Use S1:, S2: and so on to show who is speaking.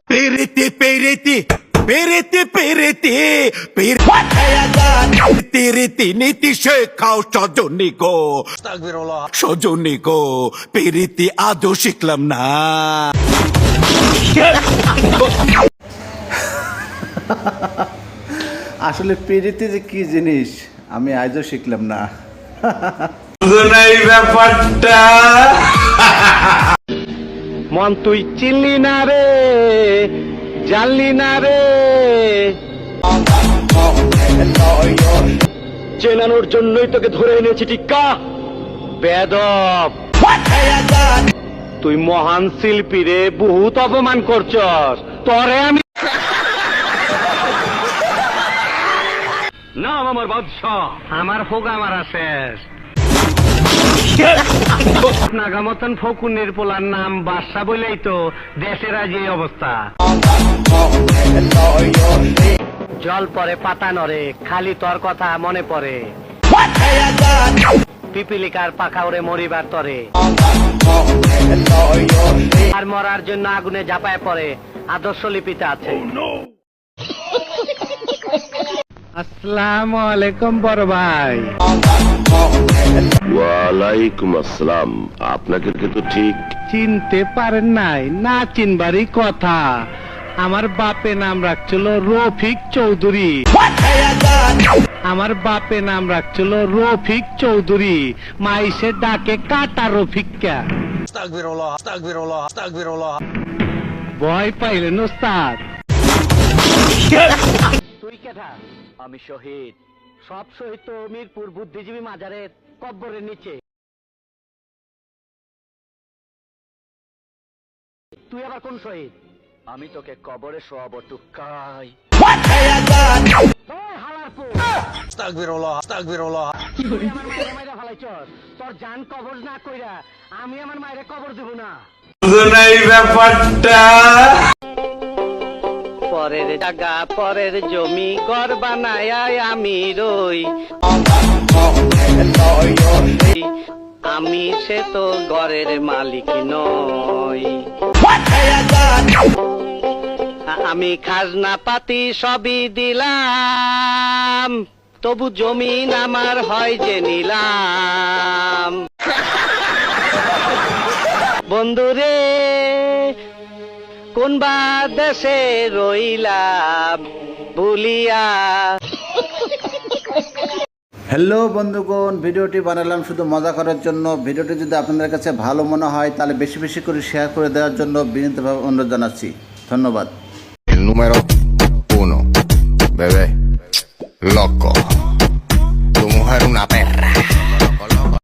S1: Perete, perete, perete, perete, perete, রীতিনীতি শেখাও সজনী গো, সজনী গো, পেরিতি আজও শিখলাম না।
S2: আসলে প্রীতি যে কি জিনিস আমি আজও শিখলাম না।
S1: ব্যাপারটা
S3: মন তুই চিনলি না রে, জানলি না রে, চেনানোর জন্যই তোকে ধরে এনেছি টিক্কা বেদব। তুই মহান শিল্পী রে, বহুত অপমান করছস তরে আমি। নাম আমার বাদশাহ, আমার ফোগা মারা শেষ। নাগা মতন ফকুনের পোলার নাম বাদশা বলেই তো দেশের আজ এই অবস্থা। জল পরে পাতা নরে, খালি তোর কথা মনে পড়ে। পিপিলিকার পাখা ওরে মরিবার তরে, আর মরার জন্য আগুনে ঝাঁপায় পড়ে আদর্শ লিপিতে আছে। আসসালামু আলাইকুম বড় ভাই।
S4: ওয়ালাইকুম আসসালাম। আপনাকে কিন্তু ঠিক
S3: চিনতে পারেন নাই? না চিনবারই কথা। আমার বাপে নাম রাখছিল রফিক চৌধুরী। আমার বাপে নাম রাখছিল রফিক চৌধুরী, মাইসে ডাকে কাটা রফিকা। ভয় পাইলেন ওস্তাদ? তুই কেটা? আমি শহীদ। সব শহীদ তো মিরপুর বুদ্ধিজীবী মাজারের কব্বরের নিচে। তুই আবার কোন শহীদ? আমি তোকে কবরে শোয়াবো টুকাই। তোর জান কবর না কইরা আমি আমার মায়ের কবর দেব না।
S1: ব্যাপারটা
S3: পরের জায়গা পরের জমি ঘর বানায় আমি রই, আমি সে তো ঘরের মালিক নই। আমি খাজনা পাতি সবই দিলাম, তবু জমিন আমার হয় যে নিলাম। বন্ধুরে কোনবা দেশে রইলাম ভুলিয়া।
S2: হ্যালো বন্ধুগণ, ভিডিওটি বানালাম শুধু মজা করার জন্য। ভিডিওটি যদি আপনাদের কাছে ভালো মনে হয় তাহলে বেশি বেশি করে শেয়ার করে দেওয়ার জন্য বিনীতভাবে অনুরোধ জানাচ্ছি। ধন্যবাদ।
S4: el número 1, bebé.